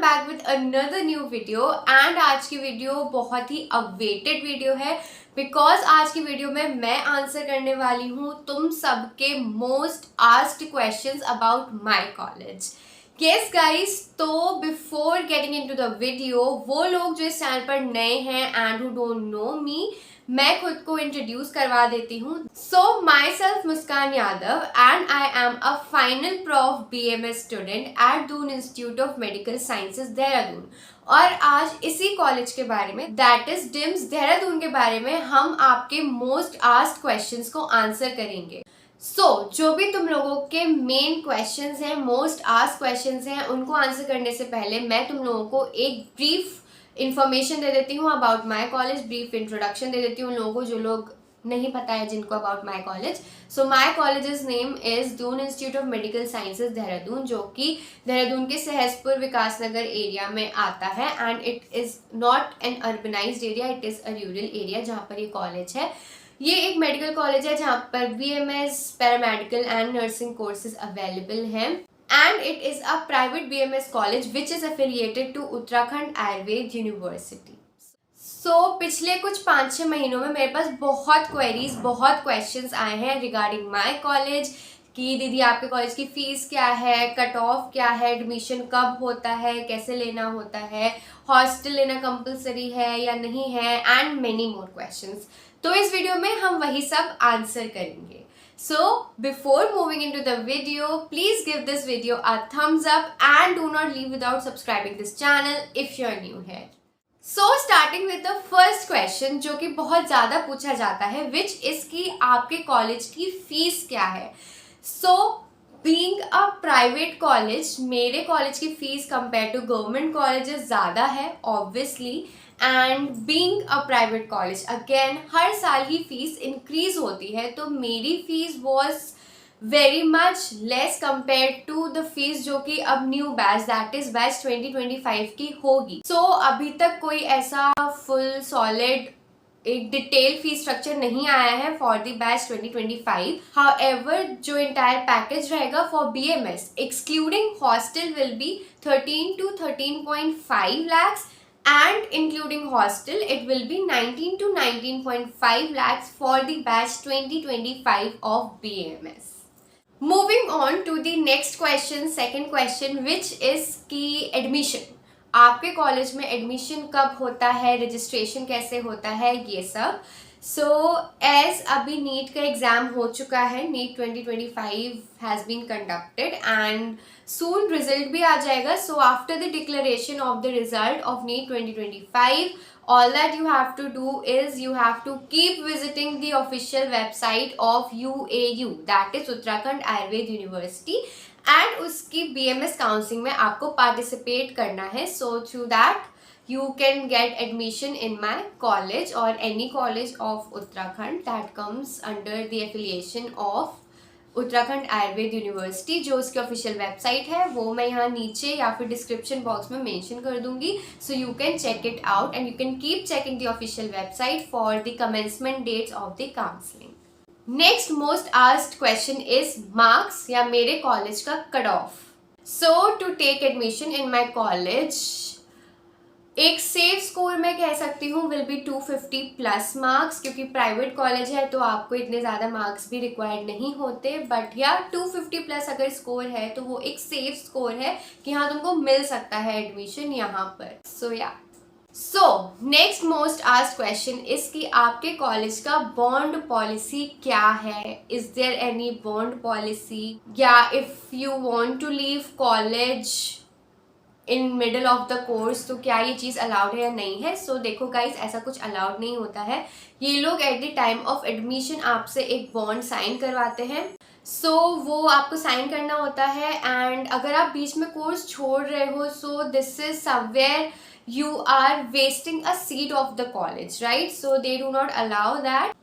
Back with another new video and आज की video बहुत ही अवेटेड वीडियो है बिकॉज आज की वीडियो में मैं आंसर करने वाली हूँ तुम सबके most asked questions about my college. Yes guys, तो before getting into the video, वो लोग जो इस चैनल पर नए हैं and who don't know me, मैं खुद को इंट्रोड्यूस करवा देती हूँ। So myself Muskan Yadav and I am a final prof BMS student at Doon institute of medical sciences Dehradun. और आज इसी कॉलेज के बारे में, दैट इज डिम्स देहरादून के बारे में, हम आपके मोस्ट आस्क्ड क्वेश्चंस को आंसर करेंगे। जो भी तुम लोगों के मेन क्वेश्चंस हैं, मोस्ट आस्क्ड क्वेश्चंस हैं, उनको आंसर करने से पहले मैं तुम लोगों को एक ब्रीफ इन्फॉर्मेशन दे देती हूँ about my college, brief introduction दे देती हूँ उन लोगों को जो लोग नहीं पता है जिनको about my college. So my college name is Doon institute of medical sciences Dehradun, जो कि देहरादून के सहसपुर विकासनगर एरिया में आता है and it is not an urbanised area, it is a rural area जहाँ पर ये कॉलेज है। ये एक मेडिकल कॉलेज है जहाँ पर BMS, paramedical and nursing courses available हैं and it is a private BMS college which is affiliated to Uttarakhand Ayurved University. पिछले कुछ 5-6 महीनों में मेरे पास बहुत क्वेरीज, बहुत क्वेश्चंस आए हैं रिगार्डिंग माय कॉलेज कि दीदी आपके कॉलेज की फ़ीस क्या है, कट ऑफ क्या है, एडमिशन कब होता है, कैसे लेना होता है, हॉस्टल लेना कंपलसरी है या नहीं है, एंड मेनी मोर क्वेश्चंस। तो इस वीडियो में हम वही सब आंसर करेंगे। So before moving into the video, please give this video a thumbs up and do not leave without subscribing this channel if you are new here. So starting with the first question जो कि बहुत ज़्यादा पूछा जाता है, which is कि आपके college की फीस क्या है। So being a private college, मेरे कॉलेज की fees compared to government colleges ज़्यादा है obviously, and being a private college again हर साल ही फीस इंक्रीज होती है, तो मेरी fees was very much less compare to the fees जो कि अब new batch, that is batch 2025 की होगी। अभी तक कोई ऐसा फुल सॉलिड एक डिटेल फी स्ट्रक्चर नहीं आया है फॉर द बैच 2025। हाउएवर जो इंटायर पैकेज रहेगा for BMS excluding hostel will be 13 to 13.5 lakhs and including hostel it will be 19 to 19.5 lakhs for the batch 2025 of BMS. Moving on to the next question, second question, which is कि admission, आपके college में admission कब होता है, registration कैसे होता है, ये सब। एज अभी नीट का एग्ज़ाम हो चुका है, NEET 2025 has been conducted and soon result भी आ जाएगा। After the declaration of the result of NEET 2025, all that you have to do is you have to keep visiting the official website of UAU, that is Uttarakhand Ayurved University, and उसकी BMS counselling में आपको participate करना है। Through that you can get admission in my college or any college of Uttarakhand that comes under the affiliation of Uttarakhand Ayurved University। जो उसकी official website है वो मैं यहाँ नीचे या फिर डिस्क्रिप्शन बॉक्स में मेंशन कर दूंगी, so you can check it out and you can keep checking the official website for the commencement dates of the counselling. Next most asked question is marks या मेरे कॉलेज का cut off. To take admission in my college, एक safe score मैं कह सकती हूँ will be 250 plus marks, क्योंकि private college है तो आपको इतने ज़्यादा मार्क्स भी रिक्वायर्ड नहीं होते, बट या 250 प्लस अगर स्कोर है तो वो एक सेफ स्कोर है कि हाँ तुमको मिल सकता है एडमिशन यहाँ पर। Next most asked question is कि आपके कॉलेज का बॉन्ड पॉलिसी क्या है, is there any bond policy, या if you want to leave college in middle of the course तो क्या ये चीज़ अलाउड है या नहीं है। देखो गाइज, ऐसा कुछ अलाउड नहीं होता है। ये लोग eight the time of admission आपसे एक बॉन्ड साइन करवाते हैं, वो आपको साइन करना होता है एंड अगर आप बीच में कोर्स छोड़ रहे हो this is somewhere you are wasting a seat of the college, right? They do not allow that.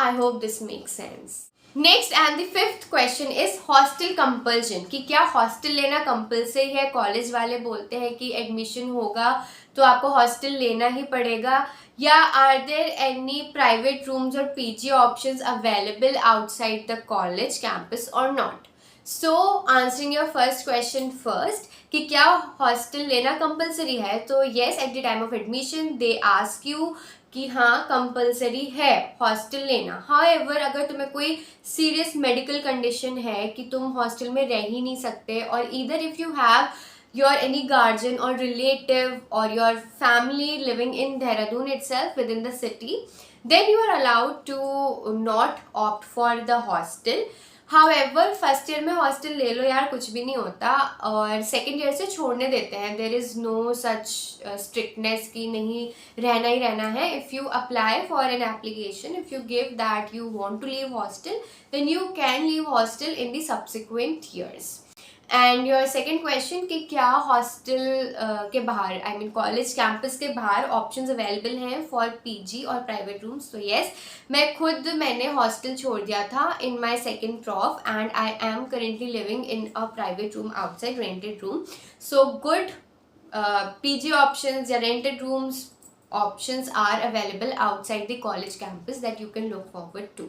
I hope this makes sense. Next and the fifth question is hostel compulsion, कि क्या hostel लेना compulsory है। College वाले बोलते हैं कि admission होगा तो आपको हॉस्टल लेना ही पड़ेगा, या are there any private rooms और PG options available outside the college campus और not. So answering your first question first कि क्या हॉस्टल लेना कंपलसरी है, तो yes, at the time of admission they ask you कि हाँ कंपलसरी है हॉस्टल लेना। हाउएवर अगर तुम्हें कोई सीरियस मेडिकल कंडीशन है कि तुम हॉस्टल में रह ही नहीं सकते, और either if you have your any guardian or relative or your family living in Dehradun itself within the city, then you are allowed to not opt for the hostel. However, first year में hostel ले लो यार, कुछ भी नहीं होता, और second year से छोड़ने देते हैं। There is no such strictness कि नहीं रहना ही रहना है। If you apply for an application, if you give that you want to leave hostel, then you can leave hostel in the subsequent years. And your second question कि क्या hostel के बाहर, आई मीन कॉलेज कैंपस के बाहर options available हैं for PG और private rooms, तो yes, मैंने हॉस्टल छोड़ दिया था in my second prof and I am currently living in a private room outside, rented room. So good PG options या rented rooms options are available outside the college campus that you can look forward to.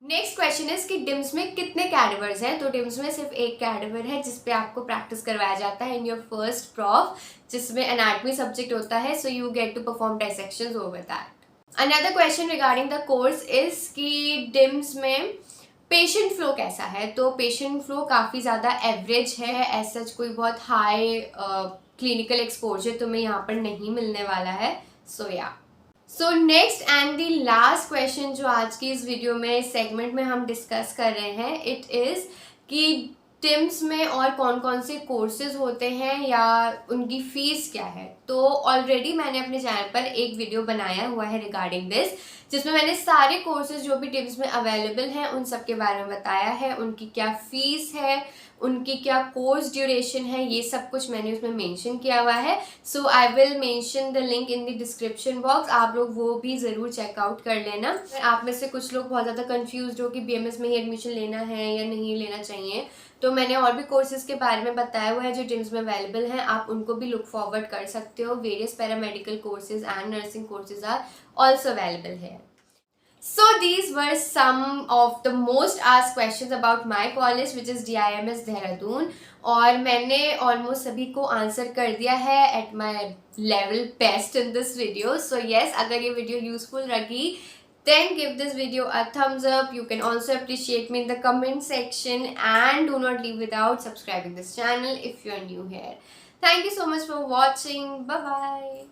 Next question is कि डिम्स में कितने cadavers हैं, तो dims में सिर्फ एक cadaver है जिसपे आपको प्रैक्टिस करवाया जाता है इन योर फर्स्ट प्रॉफ, जिसमें एनाटॉमी सब्जेक्ट होता है, so you get to perform dissections over that. Another question regarding the course is कि डिम्स में पेशेंट फ्लो कैसा है, तो पेशेंट फ्लो काफ़ी ज़्यादा एवरेज है, एज सच कोई बहुत हाई क्लिनिकल एक्सपोजर तुम्हें यहाँ पर नहीं मिलने वाला है। सो या, so next and the last question जो आज की इस वीडियो में सेगमेंट में हम डिस्कस कर रहे हैं, इट इज़ कि टिम्स में और कौन कौन से कोर्सेज होते हैं या उनकी फ़ीस क्या है। तो ऑलरेडी मैंने अपने चैनल पर एक वीडियो बनाया हुआ है रिगार्डिंग दिस, जिसमें मैंने सारे कोर्सेज जो भी टिम्स में अवेलेबल हैं उन सब के बारे में बताया है, उनकी क्या फ़ीस है, उनकी क्या कोर्स ड्यूरेशन है, ये सब कुछ मैंने उसमें मेंशन किया हुआ है। So I will mention the link in the description box, आप लोग वो भी ज़रूर चेकआउट कर लेना। आप में से कुछ लोग बहुत ज़्यादा कंफ्यूज हो कि बीएमएस में ही एडमिशन लेना है या नहीं लेना चाहिए, तो मैंने और भी कोर्सेज के बारे में बताया हुआ है जो टिम्स में अवेलेबल हैं, आप उनको भी लुक फॉरवर्ड कर सकते हो। Various paramedical courses and nursing courses are also available है। So these were some of the most asked questions about my college which is DIMS Dehradun, और मैंने almost सभी को आंसर कर दिया है at my level best in this video. So yes, अगर ये वीडियो यूजफुल लगी then give this video a thumbs up. You can also appreciate me in the comment section and do not leave without subscribing this channel if you are new here. Thank you so much for watching. Bye bye.